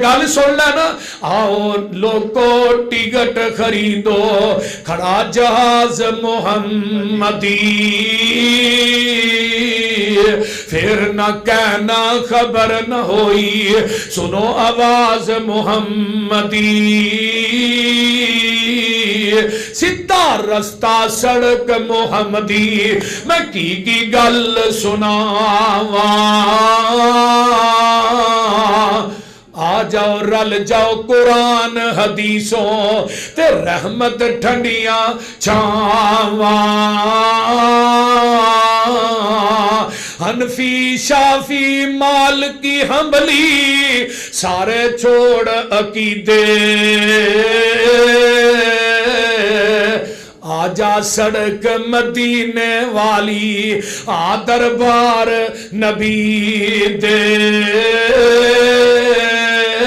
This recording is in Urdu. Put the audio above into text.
گل سن لینا آؤ لوگو ٹکٹ خریدو کھڑا جہاز محمدی پھر نہ کہنا خبر نہ ہوئی سنو آواز محمدی سیدھا رستہ سڑک محمدی میں کی گل سناواں آ جاؤ رل جاؤ قرآن حدیثوں تے رحمت ٹھنڈیاں چھاواں حنفی شافی مالکی حنبلی سارے چھوڑ عقیدے آجا سڑک مدینے والی آ دربار نبی دے